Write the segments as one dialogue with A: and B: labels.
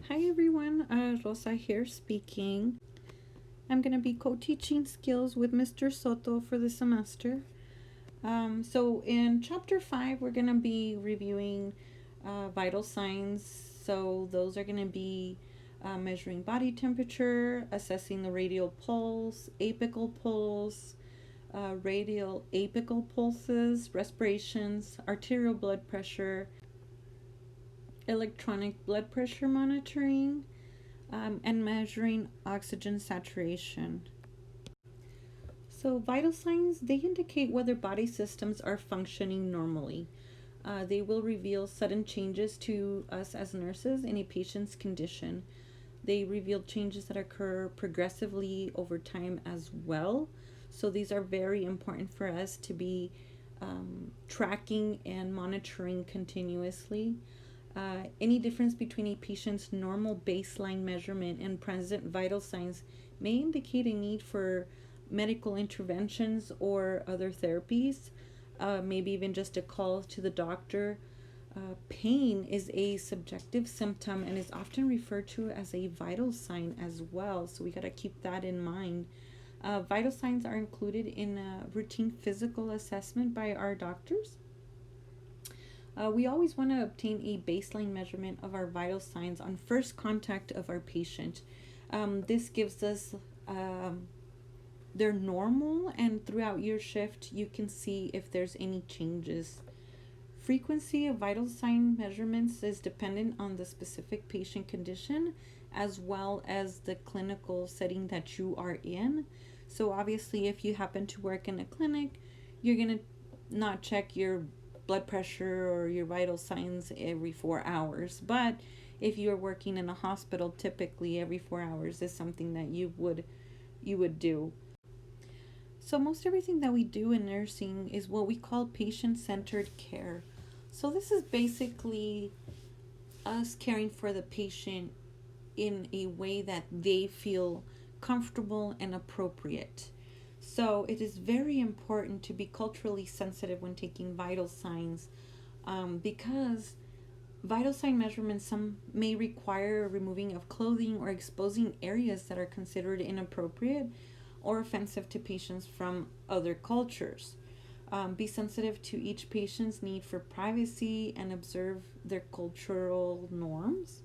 A: Hi everyone, Rosa here speaking. I'm going to be co-teaching skills with Mr. Soto for the semester. So in chapter 5, we're going to be reviewing vital signs. So those are going to be measuring body temperature, assessing the radial pulse, apical pulse, radial apical pulses, respirations, arterial blood pressure, electronic blood pressure monitoring, and measuring oxygen saturation. So, vital signs, they indicate whether body systems are functioning normally. They will reveal sudden changes to us as nurses in a patient's condition. They reveal changes that occur progressively over time as well. So, these are very important for us to be tracking and monitoring continuously. Any difference between a patient's normal baseline measurement and present vital signs may indicate a need for medical interventions or other therapies, maybe even just a call to the doctor. Pain is a subjective symptom and is often referred to as a vital sign as well, so we got to keep that in mind. Vital signs are included in a routine physical assessment by our doctors. We always want to obtain a baseline measurement of our vital signs on first contact of our patient. This gives us their normal, and throughout your shift, you can see if there's any changes. Frequency of vital sign measurements is dependent on the specific patient condition as well as the clinical setting that you are in. So, obviously, if you happen to work in a clinic, you're going to not check your blood pressure or your vital signs every 4 hours. But if you're working in a hospital, typically every 4 hours is something that you would do. So most everything that we do in nursing is what we call patient-centered care. So this is basically us caring for the patient in a way that they feel comfortable and appropriate. So it is very important to be culturally sensitive when taking vital signs, because vital sign measurements some may require removing of clothing or exposing areas that are considered inappropriate or offensive to patients from other cultures. Be sensitive to each patient's need for privacy and observe their cultural norms.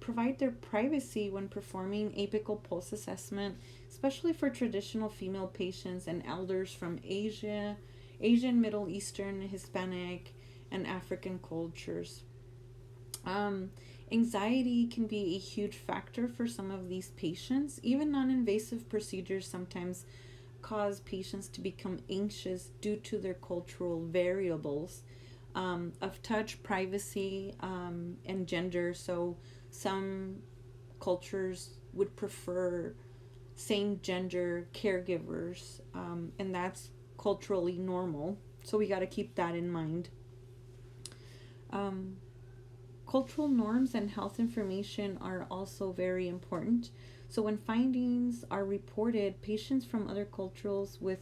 A: Provide their privacy when performing apical pulse assessment, especially for traditional female patients and elders from Asia, Asian, Middle Eastern, Hispanic, and African cultures. Um, Anxiety can be a huge factor for some of these patients. Even non invasive procedures sometimes cause patients to become anxious due to their cultural variables of touch, privacy, and gender. So, some cultures would prefer same gender caregivers, and that's culturally normal. So, we got to keep that in mind. Um, Cultural norms and health information are also very important. So, when findings are reported, patients from other cultures with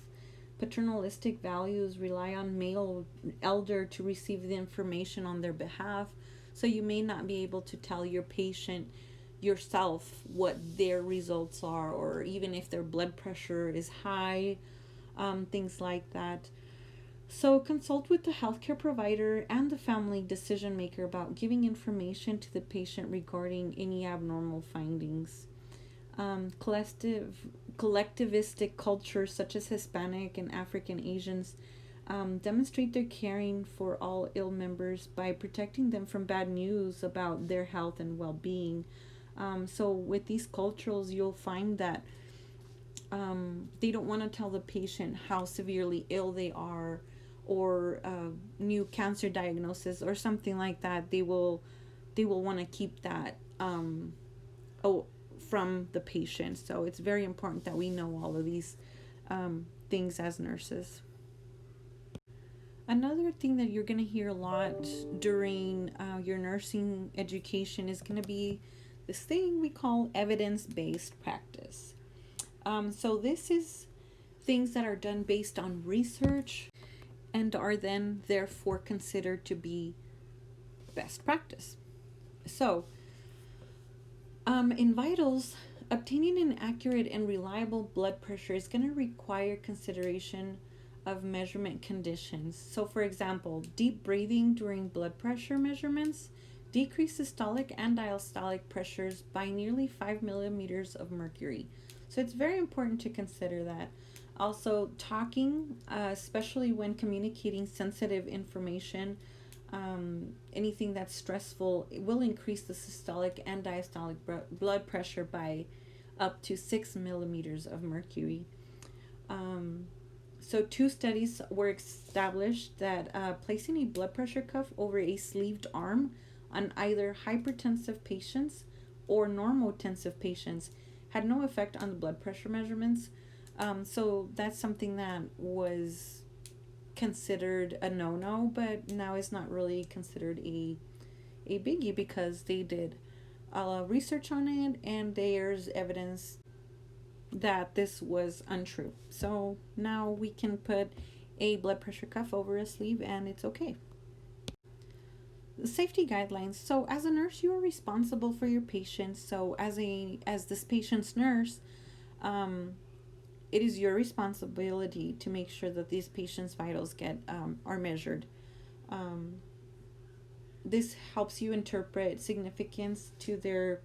A: paternalistic values rely on male elder to receive the information on their behalf. So, you may not be able to tell your patient yourself what their results are, or even if their blood pressure is high, things like that. So, consult with the healthcare provider and the family decision maker about giving information to the patient regarding any abnormal findings. Collectivistic cultures such as Hispanic and African Asians demonstrate their caring for all ill members by protecting them from bad news about their health and well being. So, with these cultures, you'll find that they don't want to tell the patient how severely ill they are, or new cancer diagnosis or something like that. They will want to keep that oh, from the patient. So it's very important that we know all of these things as nurses. Another thing that you're going to hear a lot during your nursing education is going to be this thing we call evidence based practice. So, this is things that are done based on research and are then therefore considered to be best practice. So, In vitals, obtaining an accurate and reliable blood pressure is going to require consideration of measurement conditions. So, for example, deep breathing during blood pressure measurements decrease systolic and diastolic pressures by nearly 5 millimeters of mercury. So, it's very important to consider that. Also, talking, especially when communicating sensitive information, anything that's stressful, it will increase the systolic and diastolic blood pressure by up to 6 millimeters of mercury. So, two studies were established that placing a blood pressure cuff over a sleeved arm on either hypertensive patients or normotensive patients had no effect on the blood pressure measurements. So, that's something that was considered a no-no, but now it's not really considered a biggie because they did research on it and there's evidence that this was untrue. So now we can put a blood pressure cuff over a sleeve and it's okay. The safety guidelines. So as a nurse, you are responsible for your patients. So as this patient's nurse, it is your responsibility to make sure that these patients' vitals are measured. This helps you interpret significance to their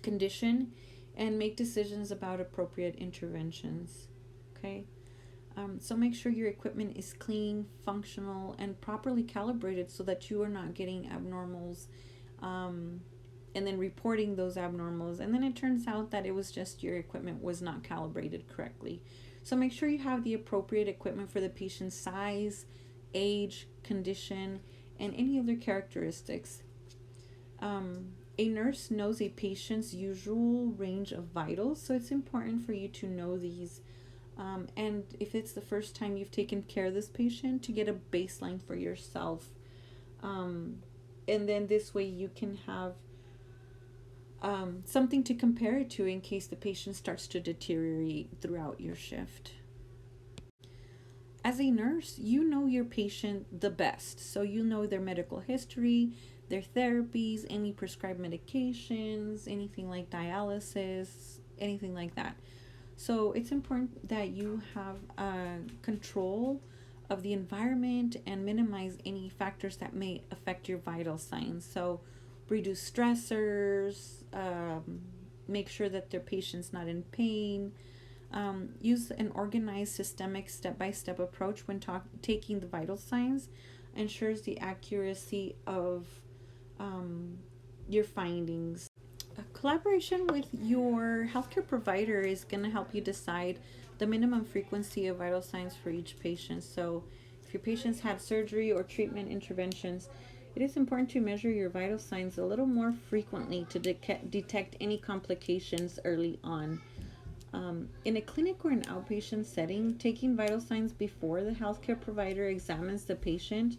A: condition and make decisions about appropriate interventions. Okay, so make sure your equipment is clean, functional, and properly calibrated so that you are not getting abnormals, and then reporting those abnormals, and then it turns out that it was just your equipment was not calibrated correctly. So make sure you have the appropriate equipment for the patient's size, age, condition, and any other characteristics. A nurse knows a patient's usual range of vitals, so it's important for you to know these. And if it's the first time you've taken care of this patient, to get a baseline for yourself. And then this way you can have something to compare it to in case the patient starts to deteriorate throughout your shift. As a nurse, you know your patient the best. So you know their medical history, their therapies, any prescribed medications, anything like dialysis, anything like that. So it's important that you have control of the environment and minimize any factors that may affect your vital signs. So reduce stressors, make sure that their patient's not in pain. Use an organized, systemic, step-by-step approach when taking the vital signs. Ensures the accuracy of your findings. A collaboration with your healthcare provider is going to help you decide the minimum frequency of vital signs for each patient. So, if your patients had surgery or treatment interventions, it is important to measure your vital signs a little more frequently to detect any complications early on. In a clinic or an outpatient setting, taking vital signs before the healthcare provider examines the patient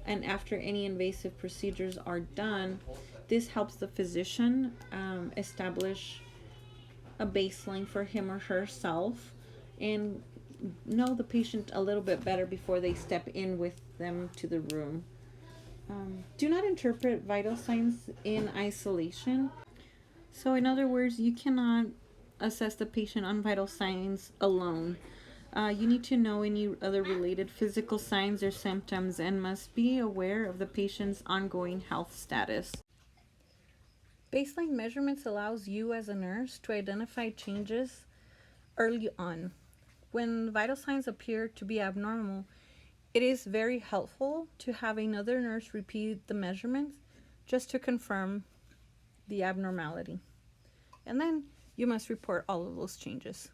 A: and after any invasive procedures are done, this helps the physician establish a baseline for him or herself and know the patient a little bit better before they step in with them to the room. Do not interpret vital signs in isolation. So, in other words, you cannot assess the patient on vital signs alone. You need to know any other related physical signs or symptoms and must be aware of the patient's ongoing health status. Baseline measurements allows you as a nurse to identify changes early on. When vital signs appear to be abnormal, it is very helpful to have another nurse repeat the measurements just to confirm the abnormality. And then you must report all of those changes.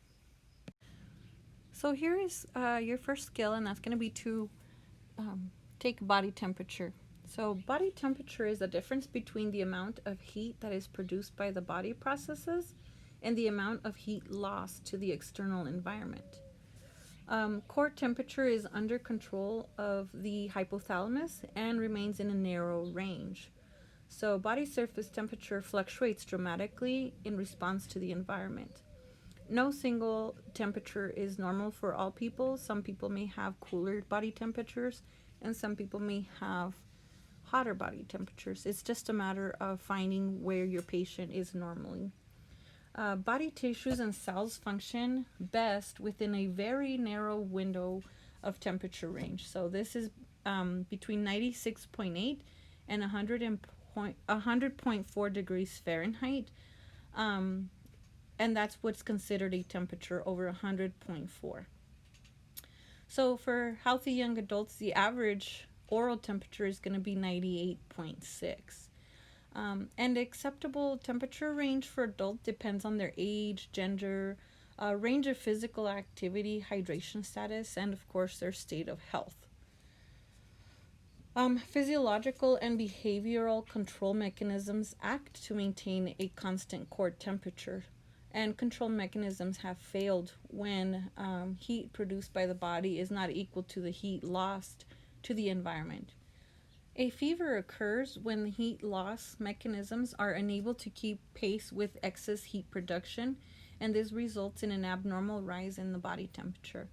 A: So here is your first skill, and that's going to be to take body temperature. So body temperature is the difference between the amount of heat that is produced by the body processes and the amount of heat lost to the external environment. Core temperature is under control of the hypothalamus and remains in a narrow range. So body surface temperature fluctuates dramatically in response to the environment. No single temperature is normal for all people. Some people may have cooler body temperatures and some people may have hotter body temperatures. It's just a matter of finding where your patient is normally. Body tissues and cells function best within a very narrow window of temperature range. So this is between 96.8 and 100.4 degrees Fahrenheit. And that's what's considered a temperature over 100.4. So for healthy young adults, the average oral temperature is going to be 98.6. And acceptable temperature range for adult depends on their age, gender, range of physical activity, hydration status, and of course their state of health. Physiological and behavioral control mechanisms act to maintain a constant core temperature, and control mechanisms have failed when heat produced by the body is not equal to the heat lost to the environment. A fever occurs when the heat loss mechanisms are unable to keep pace with excess heat production, and this results in an abnormal rise in the body temperature.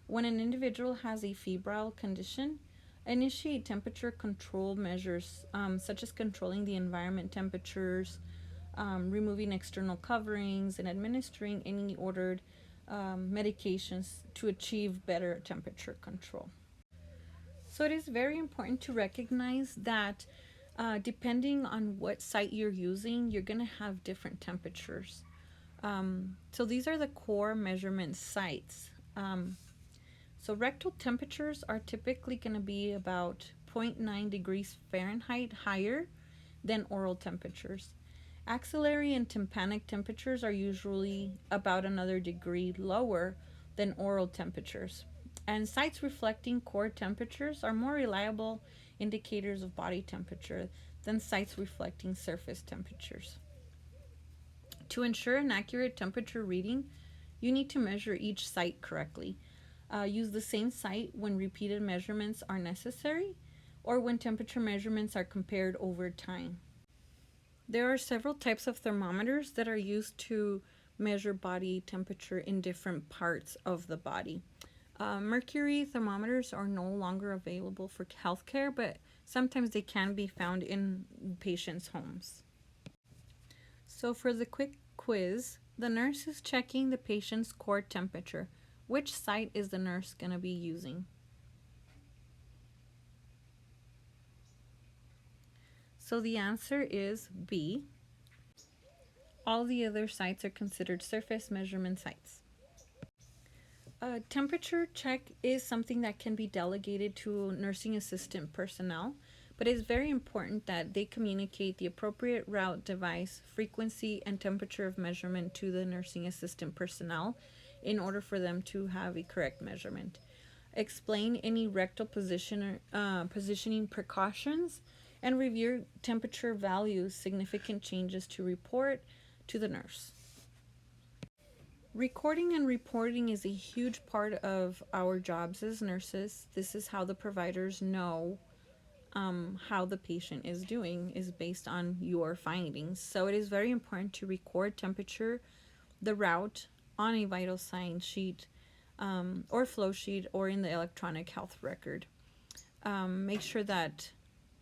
A: When an individual has a febrile condition, initiate temperature control measures such as controlling the environment temperatures, removing external coverings, and administering any ordered medications to achieve better temperature control. So it is very important to recognize that depending on what site you're using, you're going to have different temperatures. So these are the core measurement sites. So rectal temperatures are typically going to be about 0.9 degrees Fahrenheit higher than oral temperatures. Axillary and tympanic temperatures are usually about another degree lower than oral temperatures. And sites reflecting core temperatures are more reliable indicators of body temperature than sites reflecting surface temperatures. To ensure an accurate temperature reading, you need to measure each site correctly. Use the same site when repeated measurements are necessary or when temperature measurements are compared over time. There are several types of thermometers that are used to measure body temperature in different parts of the body. Mercury thermometers are no longer available for healthcare, but sometimes they can be found in patients' homes. So for the quick quiz, the nurse is checking the patient's core temperature. Which site is the nurse going to be using? So the answer is B. All the other sites are considered surface measurement sites. A temperature check is something that can be delegated to nursing assistant personnel, but it's very important that they communicate the appropriate route, device, frequency, and temperature of measurement to the nursing assistant personnel in order for them to have a correct measurement. Explain any rectal positioning precautions and review temperature values, significant changes to report to the nurse. Recording and reporting is a huge part of our jobs as nurses. This is how the providers know how the patient is doing, is based on your findings. So it is very important to record temperature, the route on a vital sign sheet or flow sheet or in the electronic health record. Make sure that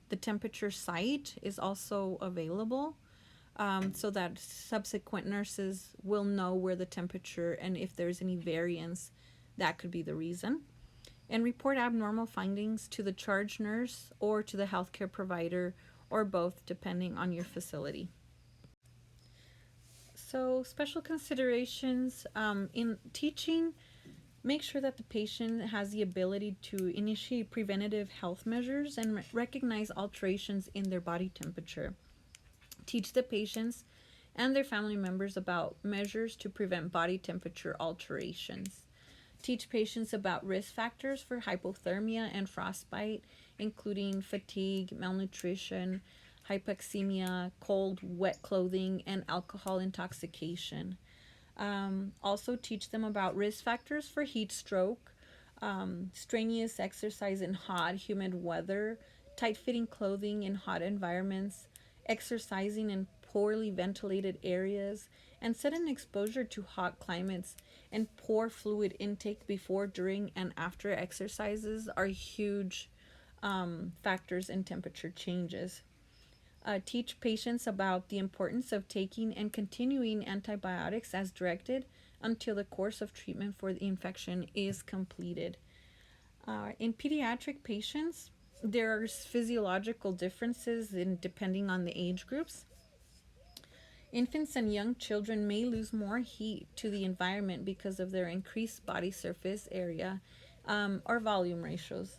A: the temperature site is also available. So that subsequent nurses will know where the temperature and if there's any variance, that could be the reason. And report abnormal findings to the charge nurse or to the healthcare provider or both, depending on your facility. So special considerations in teaching, make sure that the patient has the ability to initiate preventative health measures and recognize alterations in their body temperature. Teach the patients and their family members about measures to prevent body temperature alterations. Teach patients about risk factors for hypothermia and frostbite, including fatigue, malnutrition, hypoxemia, cold, wet clothing, and alcohol intoxication. Also teach them about risk factors for heat stroke, strenuous exercise in hot, humid weather, tight-fitting clothing in hot environments, exercising in poorly ventilated areas, and sudden exposure to hot climates and poor fluid intake before, during, and after exercises are huge factors in temperature changes. Teach patients about the importance of taking and continuing antibiotics as directed until the course of treatment for the infection is completed. In pediatric patients, there's physiological differences in depending on the age groups. Infants and young children may lose more heat to the environment because of their increased body surface area or volume ratios.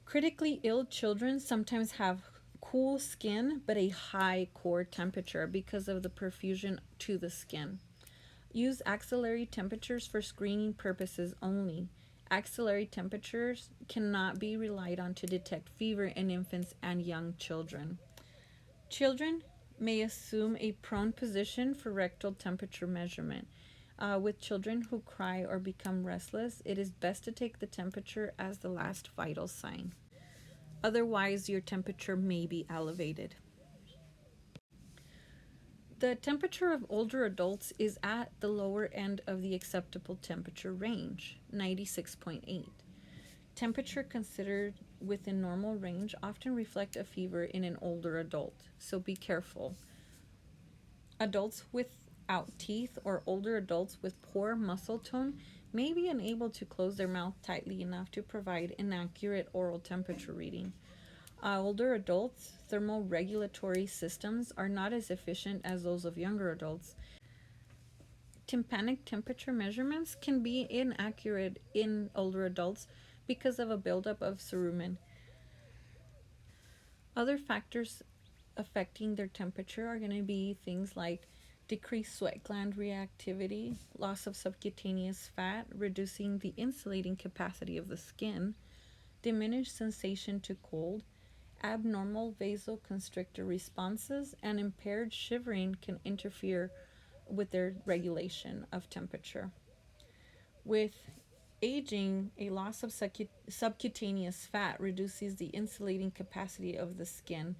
A: Critically ill children sometimes have cool skin but a high core temperature because of the perfusion to the skin. Use axillary temperatures for screening purposes only. Axillary temperatures cannot be relied on to detect fever in infants and young children. Children may assume a prone position for rectal temperature measurement. With children who cry or become restless, it is best to take the temperature as the last vital sign. Otherwise, your temperature may be elevated. The temperature of older adults is at the lower end of the acceptable temperature range, 96.8. Temperature considered within normal range often reflect a fever in an older adult, so be careful. Adults without teeth or older adults with poor muscle tone may be unable to close their mouth tightly enough to provide an accurate oral temperature reading. Older adults' thermal regulatory systems are not as efficient as those of younger adults. Tympanic temperature measurements can be inaccurate in older adults because of a buildup of cerumen. Other factors affecting their temperature are going to be things like decreased sweat gland reactivity, loss of subcutaneous fat, reducing the insulating capacity of the skin, diminished sensation to cold, abnormal vasoconstrictor responses, and impaired shivering can interfere with their regulation of temperature. With aging, a loss of subcutaneous fat reduces the insulating capacity of the skin,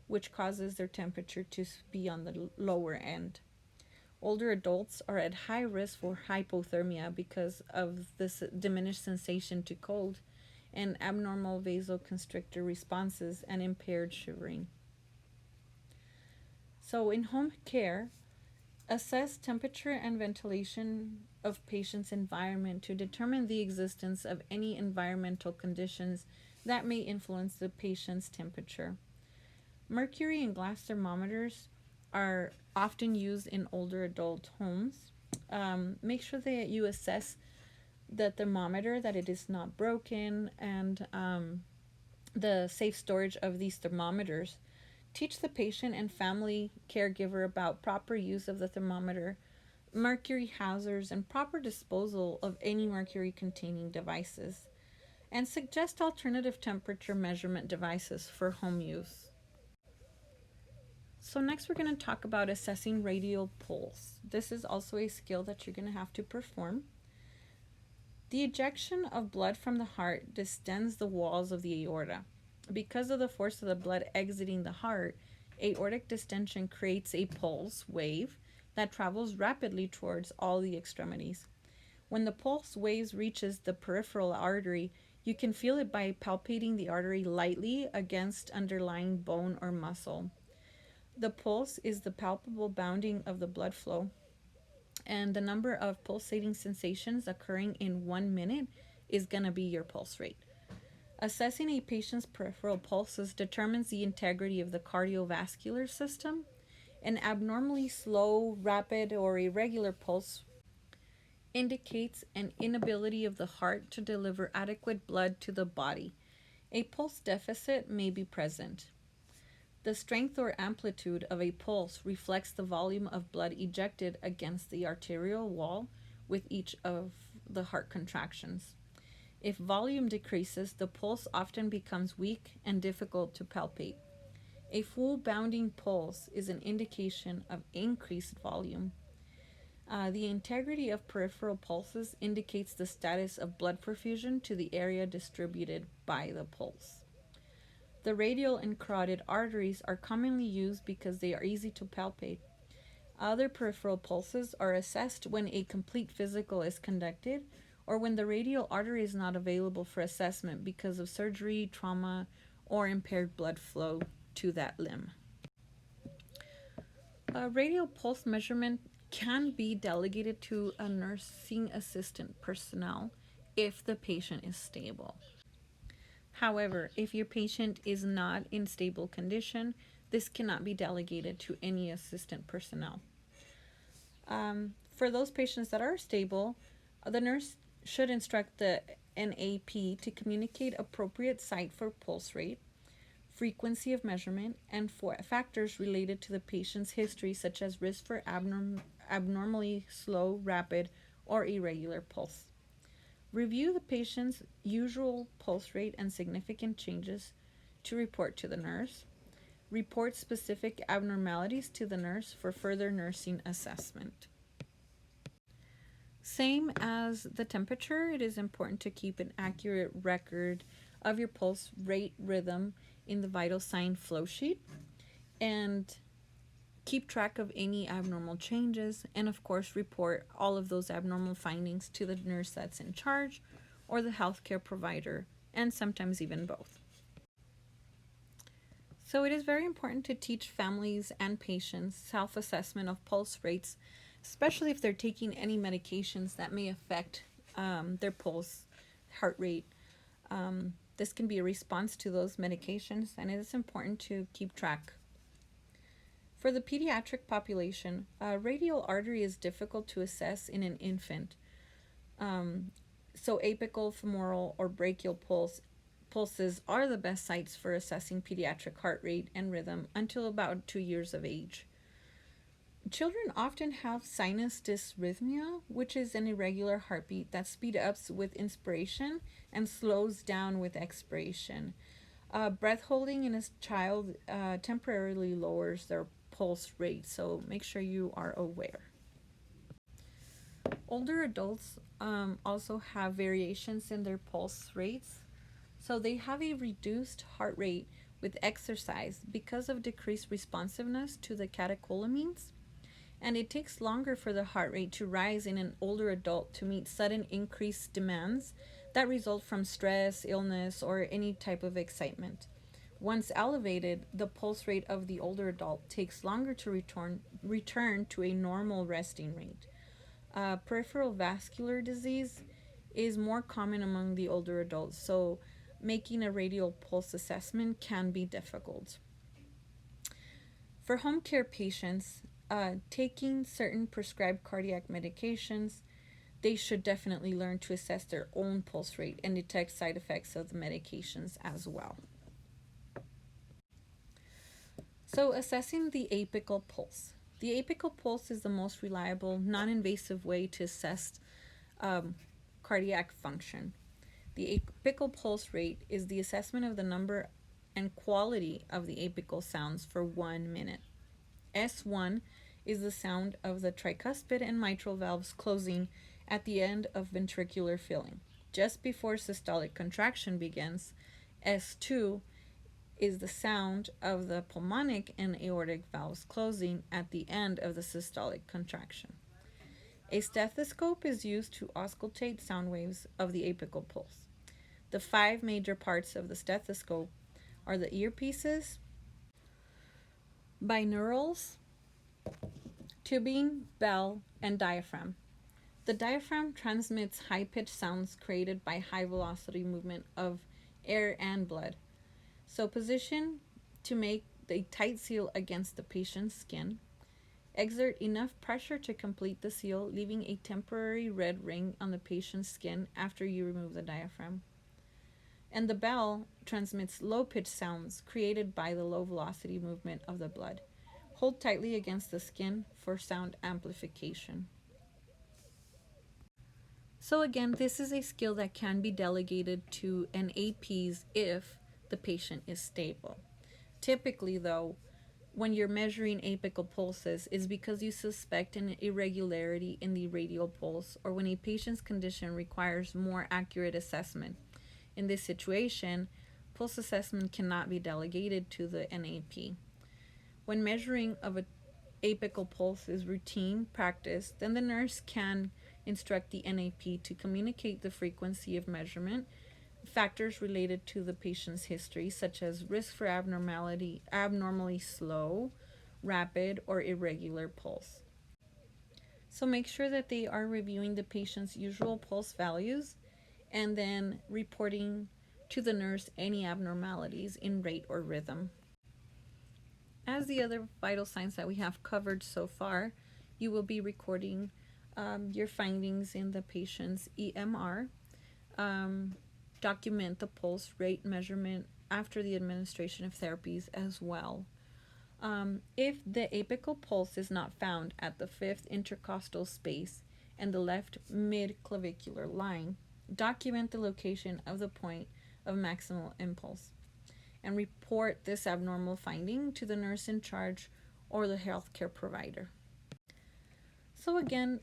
A: which causes their temperature to be on the lower end. Older adults are at high risk for hypothermia because of this diminished sensation to cold and abnormal vasoconstrictor responses and impaired shivering. So, in home care, assess temperature and ventilation of patient's environment to determine the existence of any environmental conditions that may influence the patient's temperature. Mercury and glass thermometers are often used in older adult homes. Make sure that you assess the thermometer, that it is not broken, and the safe storage of these thermometers. Teach the patient and family caregiver about proper use of the thermometer, mercury hazards, and proper disposal of any mercury containing devices. And suggest alternative temperature measurement devices for home use. So next we're going to talk about assessing radial pulse. This is also a skill that you're going to have to perform. The ejection of blood from the heart distends the walls of the aorta. Because of the force of the blood exiting the heart, aortic distension creates a pulse wave that travels rapidly towards all the extremities. When the pulse wave reaches the peripheral artery, you can feel it by palpating the artery lightly against underlying bone or muscle. The pulse is the palpable bounding of the blood flow, and the number of pulsating sensations occurring in 1 minute is going to be your pulse rate. Assessing a patient's peripheral pulses determines the integrity of the cardiovascular system. An abnormally slow, rapid, or irregular pulse indicates an inability of the heart to deliver adequate blood to the body. A pulse deficit may be present. The strength or amplitude of a pulse reflects the volume of blood ejected against the arterial wall with each of the heart contractions. If volume decreases, the pulse often becomes weak and difficult to palpate. A full bounding pulse is an indication of increased volume. The integrity of peripheral pulses indicates the status of blood perfusion to the area distributed by the pulse. The radial and carotid arteries are commonly used because they are easy to palpate. Other peripheral pulses are assessed when a complete physical is conducted or when the radial artery is not available for assessment because of surgery, trauma, or impaired blood flow to that limb. A radial pulse measurement can be delegated to a nursing assistant personnel if the patient is stable. However, if your patient is not in stable condition, this cannot be delegated to any assistant personnel. For those patients that are stable, the nurse should instruct the NAP to communicate appropriate site for pulse rate, frequency of measurement, and for factors related to the patient's history, such as risk for abnormally slow, rapid, or irregular pulse. Review the patient's usual pulse rate and significant changes to report to the nurse. Report specific abnormalities to the nurse for further nursing assessment. Same as the temperature, it is important to keep an accurate record of your pulse rate rhythm in the vital sign flow sheet and keep track of any abnormal changes, and of course report all of those abnormal findings to the nurse that's in charge or the healthcare provider, and sometimes even both. So it is very important to teach families and patients self-assessment of pulse rates, especially if they're taking any medications that may affect their pulse, heart rate. This can be a response to those medications, and it is important to keep track. For the pediatric population, radial artery is difficult to assess in an infant. So apical, femoral, or brachial pulses are the best sites for assessing pediatric heart rate and rhythm until about 2 years of age. Children often have sinus dysrhythmia, which is an irregular heartbeat that speeds up with inspiration and slows down with expiration. Breath holding in a child temporarily lowers their pulse rate, so make sure you are aware. Older adults also have variations in their pulse rates, so they have a reduced heart rate with exercise because of decreased responsiveness to the catecholamines, and it takes longer for the heart rate to rise in an older adult to meet sudden increased demands that result from stress, illness, or any type of excitement. Once elevated, the pulse rate of the older adult takes longer to return to a normal resting rate. Peripheral vascular disease is more common among the older adults, so making a radial pulse assessment can be difficult. For home care patients, taking certain prescribed cardiac medications, they should definitely learn to assess their own pulse rate and detect side effects of the medications as well. So, assessing the apical pulse. The apical pulse is the most reliable, non-invasive way to assess cardiac function. The apical pulse rate is the assessment of the number and quality of the apical sounds for 1 minute. S1 is the sound of the tricuspid and mitral valves closing at the end of ventricular filling. Just before systolic contraction begins, S2 is the sound of the pulmonic and aortic valves closing at the end of the systolic contraction. A stethoscope is used to auscultate sound waves of the apical pulse. The 5 major parts of the stethoscope are the earpieces, binaurals, tubing, bell, and diaphragm. The diaphragm transmits high-pitched sounds created by high-velocity movement of air and blood. So position to make a tight seal against the patient's skin. Exert enough pressure to complete the seal, leaving a temporary red ring on the patient's skin after you remove the diaphragm. And the bell transmits low-pitched sounds created by the low-velocity movement of the blood. Hold tightly against the skin for sound amplification. So again, this is a skill that can be delegated to NAPs if the patient is stable. Typically, though, when you're measuring apical pulses is because you suspect an irregularity in the radial pulse or when a patient's condition requires more accurate assessment. In this situation, pulse assessment cannot be delegated to the NAP. When measuring of an apical pulse is routine practice, then the nurse can instruct the NAP to communicate the frequency of measurement, factors related to the patient's history, such as risk for abnormally slow, rapid, or irregular pulse. So make sure that they are reviewing the patient's usual pulse values and then reporting to the nurse any abnormalities in rate or rhythm. As the other vital signs that we have covered so far, you will be recording your findings in the patient's EMR. Document the pulse rate measurement after the administration of therapies as well. If the apical pulse is not found at the fifth intercostal space and the left mid-clavicular line, document the location of the point of maximal impulse and report this abnormal finding to the nurse in charge or the healthcare provider. So again,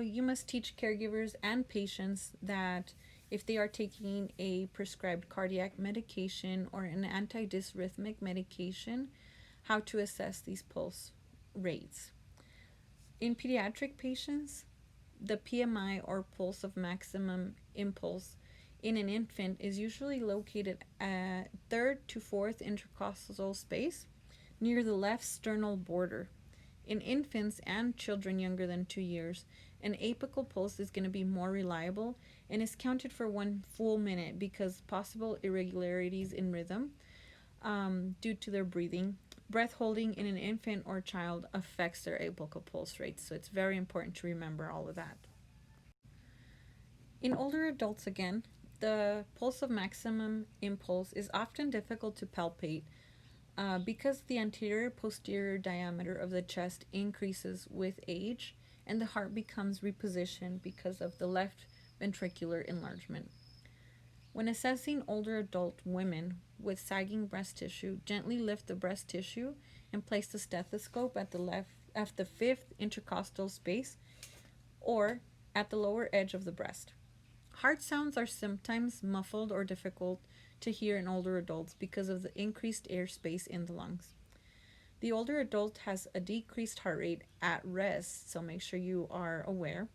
A: you must teach caregivers and patients that if they are taking a prescribed cardiac medication or an antidysrhythmic medication, how to assess these pulse rates. In pediatric patients, the PMI or pulse of maximum impulse in an infant is usually located at third to fourth intercostal space near the left sternal border. In infants and children younger than 2 years, an apical pulse is going to be more reliable and is counted for 1 full minute because possible irregularities in rhythm due to their breathing. Breath holding in an infant or child affects their apical pulse rates, so it's very important to remember all of that. In older adults, again, the pulse of maximum impulse is often difficult to palpate because the anterior-posterior diameter of the chest increases with age and the heart becomes repositioned because of the left ventricular enlargement. When assessing older adult women with sagging breast tissue, gently lift the breast tissue and place the stethoscope at the fifth intercostal space or at the lower edge of the breast. Heart sounds are sometimes muffled or difficult to hear in older adults because of the increased airspace in the lungs. The older adult has a decreased heart rate at rest, so make sure you are aware.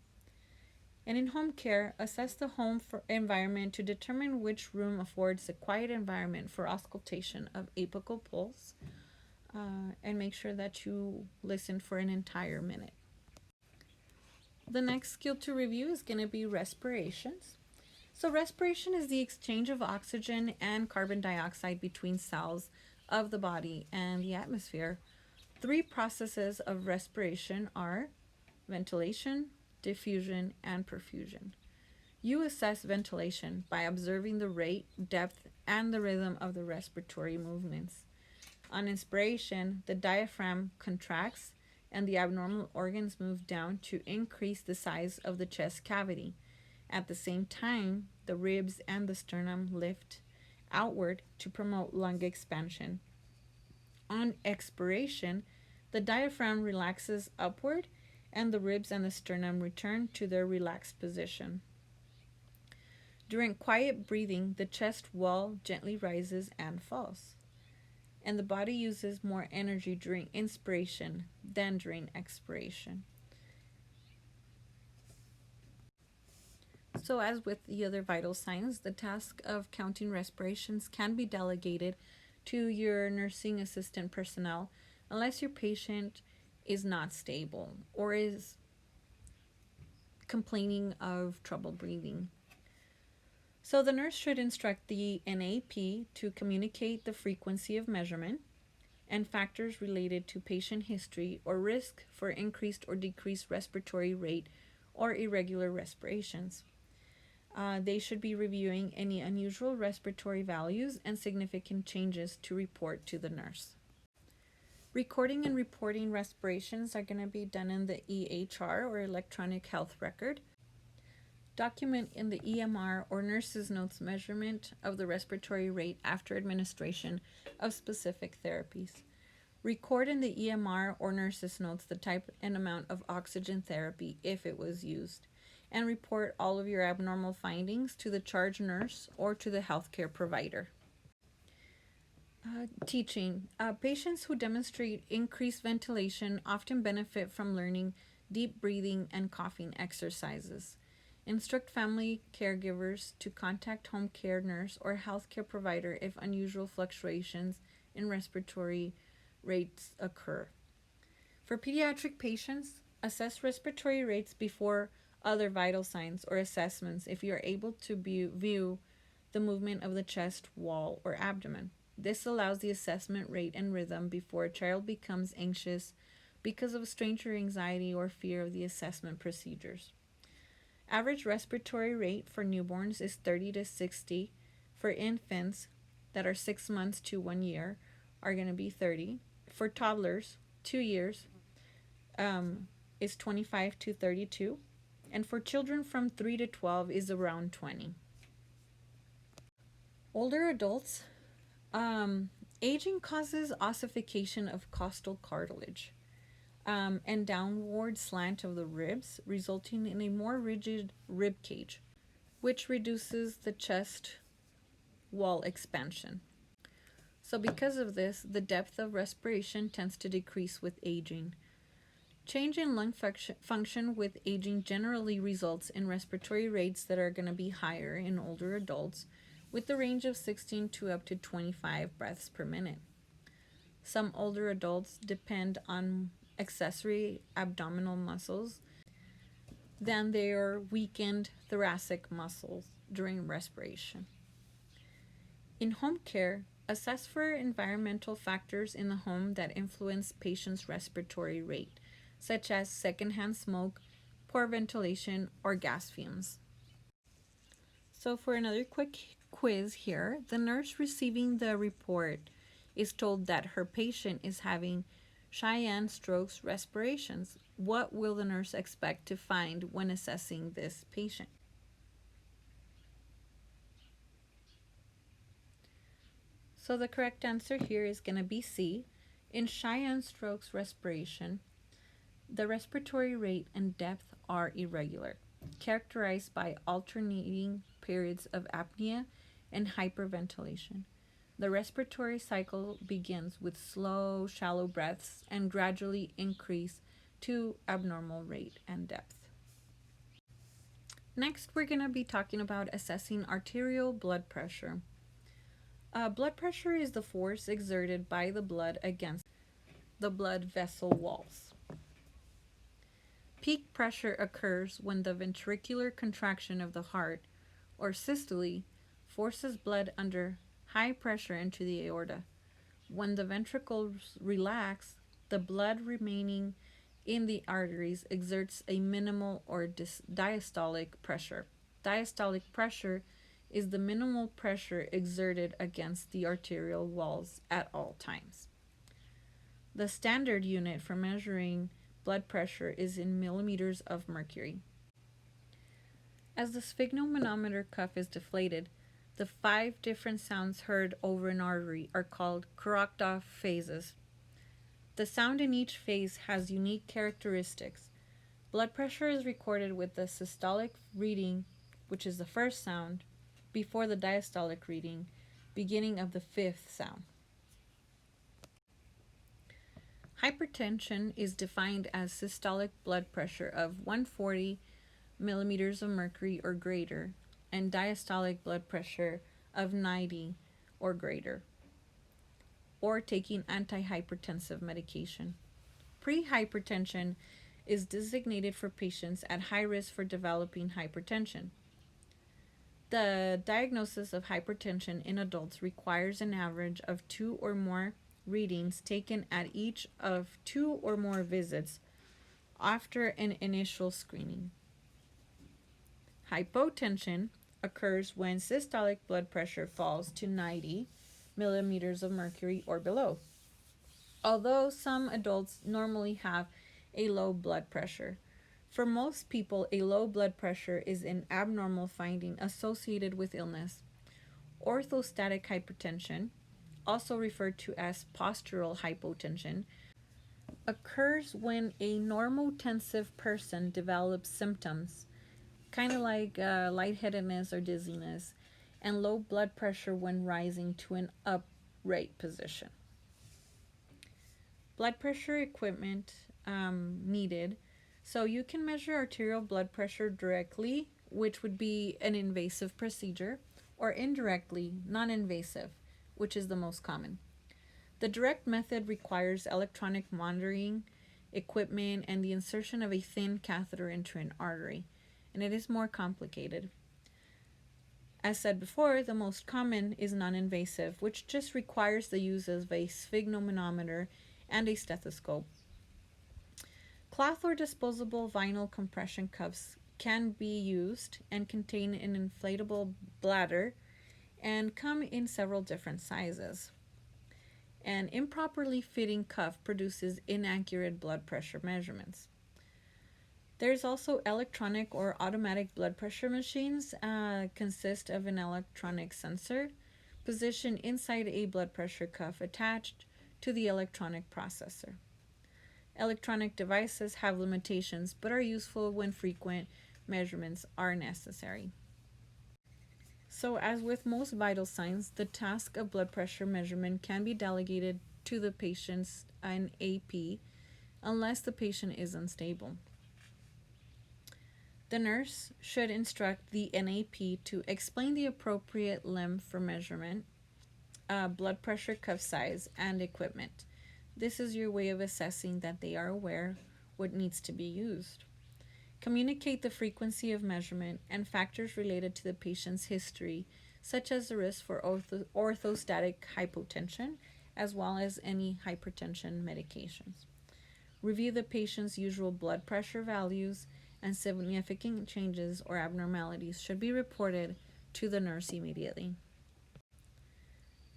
A: And in home care, assess the home environment to determine which room affords a quiet environment for auscultation of apical pulse, and make sure that you listen for an entire minute. The next skill to review is going to be respirations. So respiration is the exchange of oxygen and carbon dioxide between cells of the body and the atmosphere. 3 processes of respiration are ventilation, diffusion, and perfusion. You assess ventilation by observing the rate, depth, and the rhythm of the respiratory movements. On inspiration, the diaphragm contracts and the abnormal organs move down to increase the size of the chest cavity. At the same time, the ribs and the sternum lift outward to promote lung expansion. On expiration, the diaphragm relaxes upward and the ribs and the sternum return to their relaxed position. During quiet breathing, the chest wall gently rises and falls, and the body uses more energy during inspiration than during expiration. So, as with the other vital signs, the task of counting respirations can be delegated to your nursing assistant personnel unless your patient is not stable or is complaining of trouble breathing. So the nurse should instruct the NAP to communicate the frequency of measurement and factors related to patient history or risk for increased or decreased respiratory rate or irregular respirations. They should be reviewing any unusual respiratory values and significant changes to report to the nurse. Recording and reporting respirations are going to be done in the EHR or electronic health record. Document in the EMR or nurse's notes measurement of the respiratory rate after administration of specific therapies. Record in the EMR or nurse's notes the type and amount of oxygen therapy if it was used, and report all of your abnormal findings to the charge nurse or to the healthcare provider. Teaching. Patients who demonstrate increased ventilation often benefit from learning deep breathing, and coughing exercises. Instruct family caregivers to contact home care nurse or healthcare provider if unusual fluctuations in respiratory rates occur. For pediatric patients, assess respiratory rates before other vital signs or assessments if you are able to view the movement of the chest wall or abdomen. This allows the assessment rate and rhythm before a child becomes anxious because of stranger anxiety or fear of the assessment procedures. Average respiratory rate for newborns is 30 to 60. For infants that are 6 months to 1 year are going to be 30. For toddlers, 2 years is 25 to 32. And for children from 3 to 12 is around 20. Older adults, aging causes ossification of costal cartilage and downward slant of the ribs, resulting in a more rigid rib cage, which reduces the chest wall expansion. So because of this, the depth of respiration tends to decrease with aging. Change in lung function with aging generally results in respiratory rates that are going to be higher in older adults, with the range of 16 to up to 25 breaths per minute. Some older adults depend on accessory abdominal muscles than their weakened thoracic muscles during respiration. In home care, assess for environmental factors in the home that influence patients' respiratory rate, such as secondhand smoke, poor ventilation, or gas fumes. So for another quick quiz here, the nurse receiving the report is told that her patient is having Cheyenne-Stokes respirations. What will the nurse expect to find when assessing this patient? So the correct answer here is going to be C. In Cheyenne-Stokes respiration, the respiratory rate and depth are irregular, characterized by alternating periods of apnea and hyperventilation. The respiratory cycle begins with slow, shallow breaths and gradually increase to abnormal rate and depth. Next, we're going to be talking about assessing arterial blood pressure. Blood pressure is the force exerted by the blood against the blood vessel walls. Peak pressure occurs when the ventricular contraction of the heart, or systole, forces blood under high pressure into the aorta. When the ventricles relax, the blood remaining in the arteries exerts a minimal or diastolic pressure. Diastolic pressure is the minimal pressure exerted against the arterial walls at all times. The standard unit for measuring blood pressure is in millimeters of mercury. As the sphygmomanometer cuff is deflated, the 5 different sounds heard over an artery are called Kirchhoff phases. The sound in each phase has unique characteristics. Blood pressure is recorded with the systolic reading, which is the first sound, before the diastolic reading, beginning of the 5th sound. Hypertension is defined as systolic blood pressure of 140 millimeters of mercury or greater, and diastolic blood pressure of 90 or greater, or taking antihypertensive medication. Prehypertension is designated for patients at high risk for developing hypertension. The diagnosis of hypertension in adults requires an average of 2 or more readings taken at each of 2 or more visits after an initial screening. Hypotension occurs when systolic blood pressure falls to 90 millimeters of mercury or below. Although some adults normally have a low blood pressure, for most people a low blood pressure is an abnormal finding associated with illness. Orthostatic hypertension, also referred to as postural hypotension, occurs when a normotensive person develops symptoms, kind of like lightheadedness or dizziness, and low blood pressure when rising to an upright position. Blood pressure equipment needed So you can measure arterial blood pressure directly, which would be an invasive procedure, or indirectly, non invasive, which is the most common. The direct method requires electronic monitoring equipment and the insertion of a thin catheter into an artery, and it is more complicated. As said before, the most common is non invasive, which just requires the use of a sphygmomanometer and a stethoscope. Cloth or disposable vinyl compression cuffs can be used and contain an inflatable bladder and come in several different sizes. An improperly fitting cuff produces inaccurate blood pressure measurements. There's also electronic or automatic blood pressure machines, consist of an electronic sensor positioned inside a blood pressure cuff attached to the electronic processor. Electronic devices have limitations but are useful when frequent measurements are necessary. So, as with most vital signs, the task of blood pressure measurement can be delegated to the patient's NAP unless the patient is unstable. The nurse should instruct the NAP to explain the appropriate limb for measurement, blood pressure cuff size, and equipment. This is your way of assessing that they are aware what needs to be used. Communicate the frequency of measurement and factors related to the patient's history, such as the risk for orthostatic hypotension, as well as any hypertension medications. Review the patient's usual blood pressure values, and significant changes or abnormalities should be reported to the nurse immediately.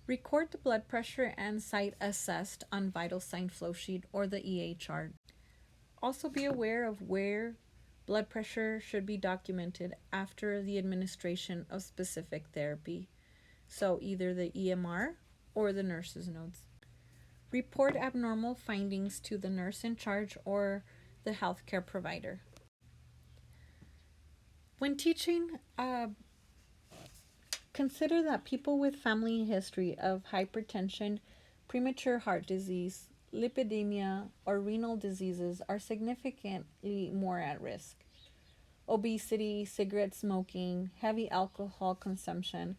A: Record the blood pressure and site assessed on vital sign flow sheet or the EA chart. Also be aware of where blood pressure should be documented after the administration of specific therapy, so either the EMR or the nurse's notes. Report abnormal findings to the nurse in charge or the healthcare provider. When teaching, consider that people with family history of hypertension, premature heart disease, lipidemia, or renal diseases are significantly more at risk. Obesity, cigarette smoking, heavy alcohol consumption,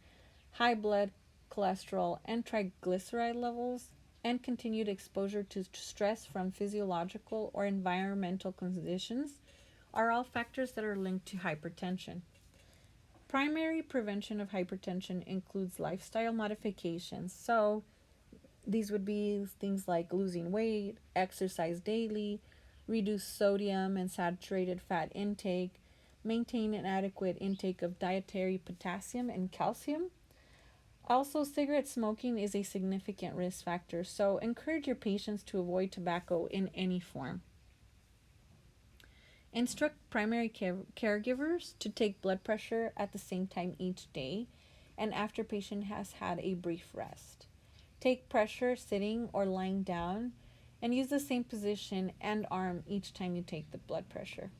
A: high blood cholesterol and triglyceride levels, and continued exposure to stress from physiological or environmental conditions are all factors that are linked to hypertension. Primary prevention of hypertension includes lifestyle modifications. So, these would be things like losing weight, exercise daily, reduce sodium and saturated fat intake, maintain an adequate intake of dietary potassium and calcium. Also, cigarette smoking is a significant risk factor, so encourage your patients to avoid tobacco in any form. Instruct primary caregivers to take blood pressure at the same time each day and after patient has had a brief rest. Take pressure sitting or lying down and use the same position and arm each time you take the blood pressure.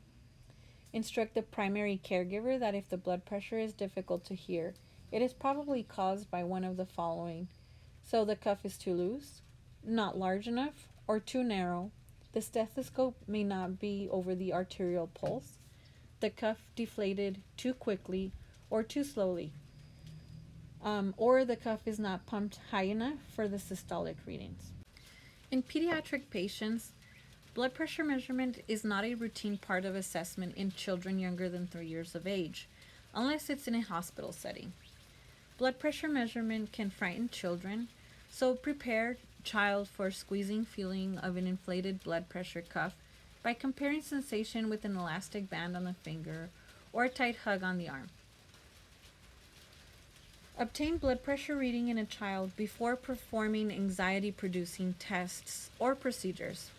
A: Instruct the primary caregiver that if the blood pressure is difficult to hear, it is probably caused by one of the following. So the cuff is too loose, not large enough, or too narrow. The stethoscope may not be over the arterial pulse. The cuff deflated too quickly or too slowly. Or the cuff is not pumped high enough for the systolic readings. In pediatric patients, blood pressure measurement is not a routine part of assessment in children younger than 3 years of age, unless it's in a hospital setting. Blood pressure measurement can frighten children, so prepare child for squeezing feeling of an inflated blood pressure cuff by comparing sensation with an elastic band on the finger or a tight hug on the arm. Obtain blood pressure reading in a child before performing anxiety-producing tests or procedures.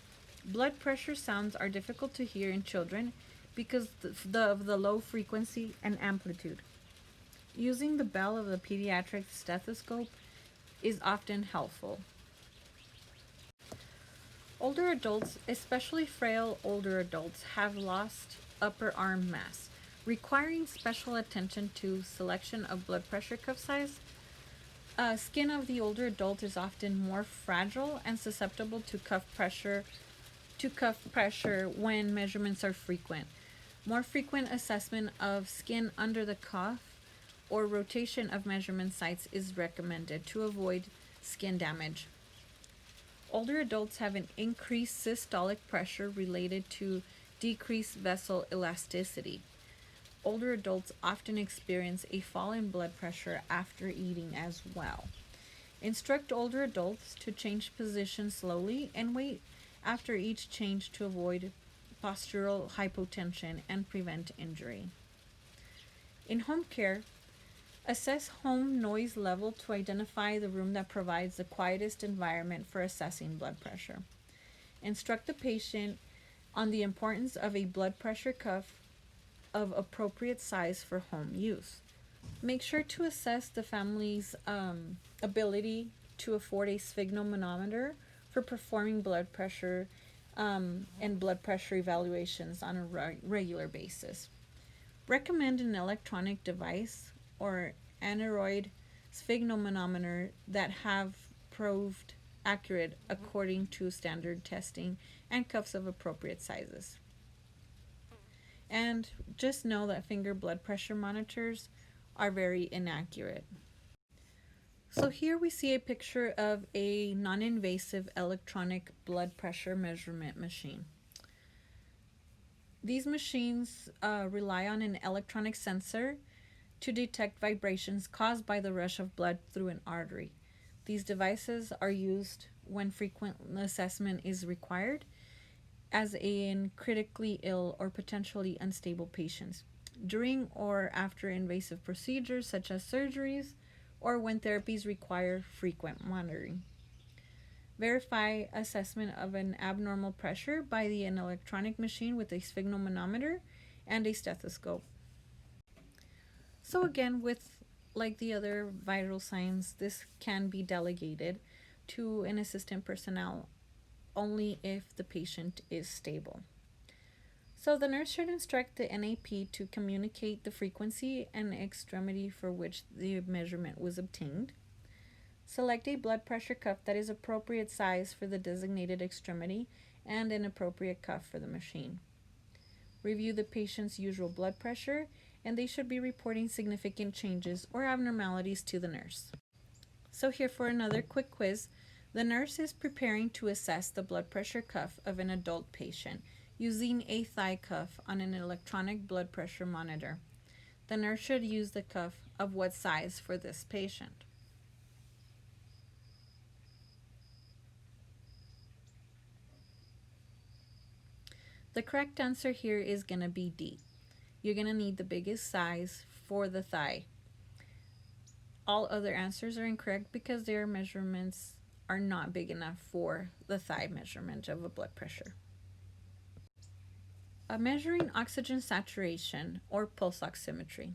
A: Blood pressure sounds are difficult to hear in children because of the low frequency and amplitude. Using the bell of the pediatric stethoscope is often helpful. Older adults, especially frail older adults, have lost upper arm mass, requiring special attention to selection of blood pressure cuff size. Skin of the older adult is often more fragile and susceptible to cuff pressure to cuff pressure when measurements are frequent. More frequent assessment of skin under the cuff or rotation of measurement sites is recommended to avoid skin damage. Older adults have an increased systolic pressure related to decreased vessel elasticity. Older adults often experience a fall in blood pressure after eating as well. Instruct older adults to change position slowly and wait after each change to avoid postural hypotension and prevent injury. In home care, assess home noise level to identify the room that provides the quietest environment for assessing blood pressure. Instruct the patient on the importance of a blood pressure cuff of appropriate size for home use. Make sure to assess the family's ability to afford a sphygmomanometer for performing blood pressure and blood pressure evaluations on a regular basis. Recommend an electronic device or aneroid sphygmomanometer that have proved accurate according to standard testing and cuffs of appropriate sizes. And just know that finger blood pressure monitors are very inaccurate. So here we see a picture of a non-invasive electronic blood pressure measurement machine. These machines rely on an electronic sensor to detect vibrations caused by the rush of blood through an artery. These devices are used when frequent assessment is required, as in critically ill or potentially unstable patients, during or after invasive procedures such as surgeries, or when therapies require frequent monitoring. Verify assessment of an abnormal pressure by an electronic machine with a sphygmomanometer and a stethoscope. So again, with like the other vital signs, this can be delegated to an assistant personnel only if the patient is stable. So the nurse should instruct the NAP to communicate the frequency and extremity for which the measurement was obtained. Select a blood pressure cuff that is appropriate size for the designated extremity and an appropriate cuff for the machine. Review the patient's usual blood pressure, and they should be reporting significant changes or abnormalities to the nurse. So here for another quick quiz. The nurse is preparing to assess the blood pressure cuff of an adult patient using a thigh cuff on an electronic blood pressure monitor. The nurse should use the cuff of what size for this patient? The correct answer here is going to be D. You're going to need the biggest size for the thigh. All other answers are incorrect because their measurements are not big enough for the thigh measurement of a blood pressure. Measuring oxygen saturation or pulse oximetry.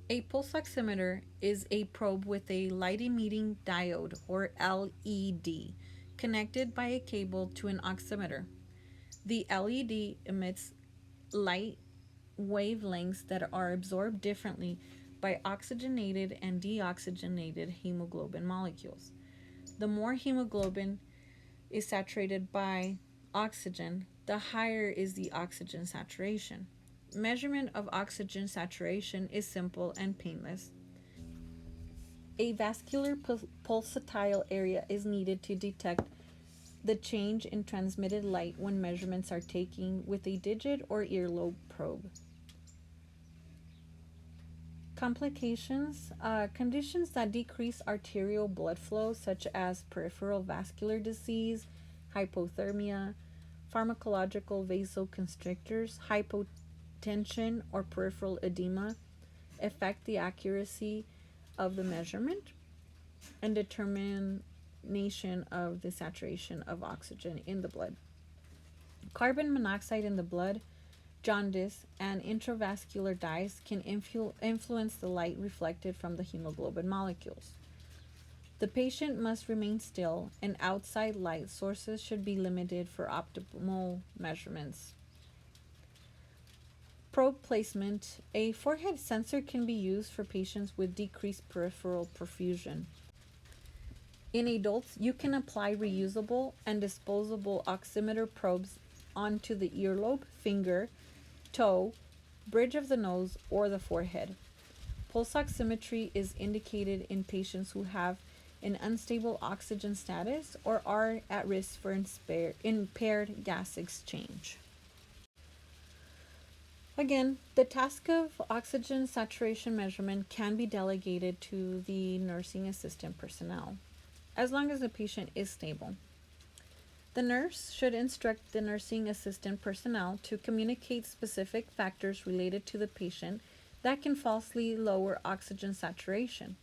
A: A pulse oximeter is a probe with a light emitting diode or LED connected by a cable to an oximeter. The LED emits light wavelengths that are absorbed differently by oxygenated and deoxygenated hemoglobin molecules. The more hemoglobin is saturated by oxygen, the higher is the oxygen saturation. Measurement of oxygen saturation is simple and painless. A vascular pulsatile area is needed to detect the change in transmitted light when measurements are taken with a digit or earlobe probe. Complications, conditions that decrease arterial blood flow, such as peripheral vascular disease, hypothermia, pharmacological vasoconstrictors, hypotension, or peripheral edema, affect the accuracy of the measurement and determination of the saturation of oxygen in the blood. Carbon monoxide in the blood, jaundice, and intravascular dyes can influence the light reflected from the hemoglobin molecules. The patient must remain still, and outside light sources should be limited for optimal measurements. Probe placement. A forehead sensor can be used for patients with decreased peripheral perfusion. In adults, you can apply reusable and disposable oximeter probes onto the earlobe, finger, toe, bridge of the nose, or the forehead. Pulse oximetry is indicated in patients who have an unstable oxygen status or are at risk for impaired gas exchange. Again, the task of oxygen saturation measurement can be delegated to the nursing assistant personnel, as long as the patient is stable. The nurse should instruct the nursing assistant personnel to communicate specific factors related to the patient that can falsely lower oxygen saturation,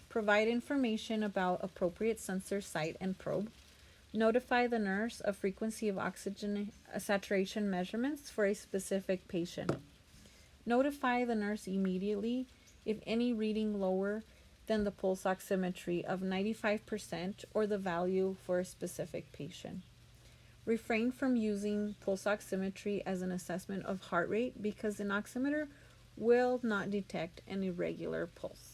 A: provide information about appropriate sensor site and probe, notify the nurse of frequency of oxygen saturation measurements for a specific patient. Notify the nurse immediately if any reading lower than the pulse oximetry of 95% or the value for a specific patient. Refrain from using pulse oximetry as an assessment of heart rate because an oximeter will not detect an irregular pulse.